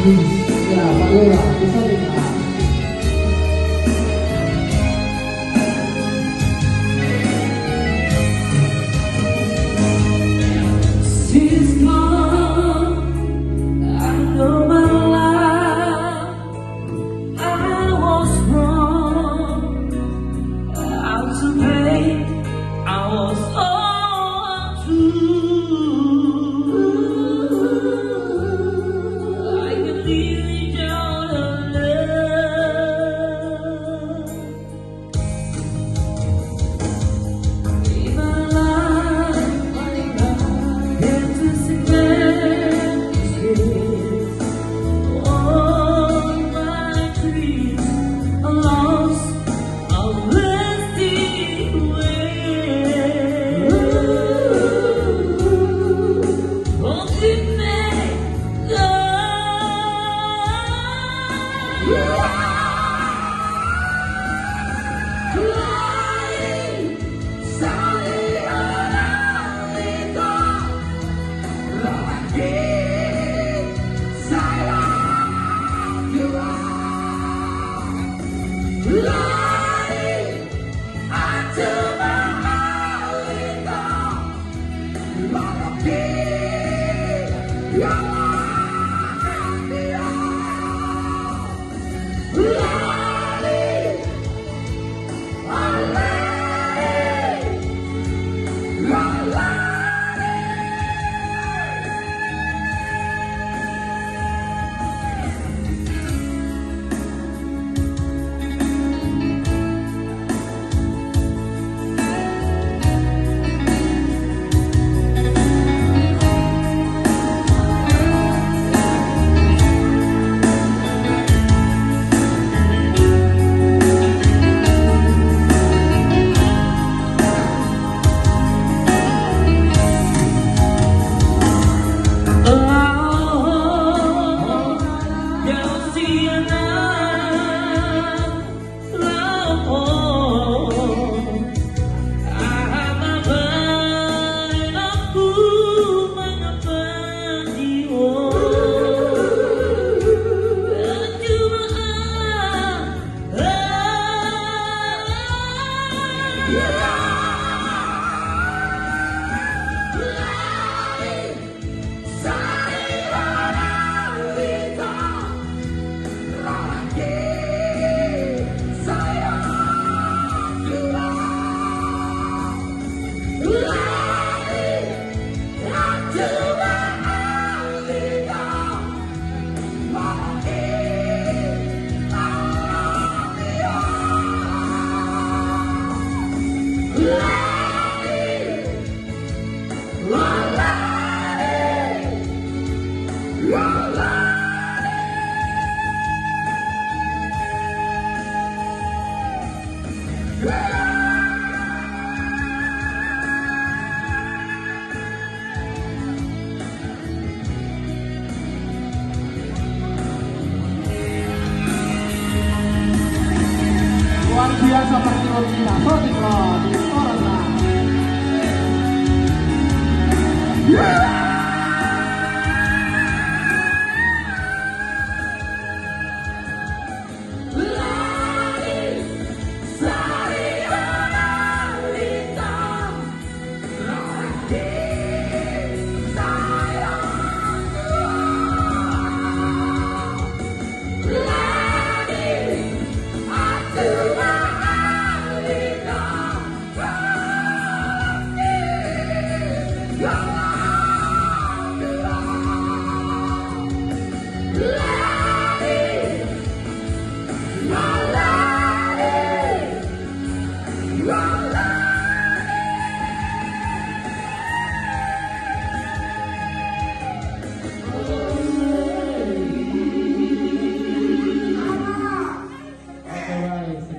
Ya, Pak Lurah, bisa dengar. Since gone, I know my life, I was wrong. I'm to blame, I was all true. I can leave each other love. In my life, get to see memories. All my dreams are lost, are wasting away. Won't it make Luar biasa pertemuan kita. Sotik loh, di orang lah. Guys.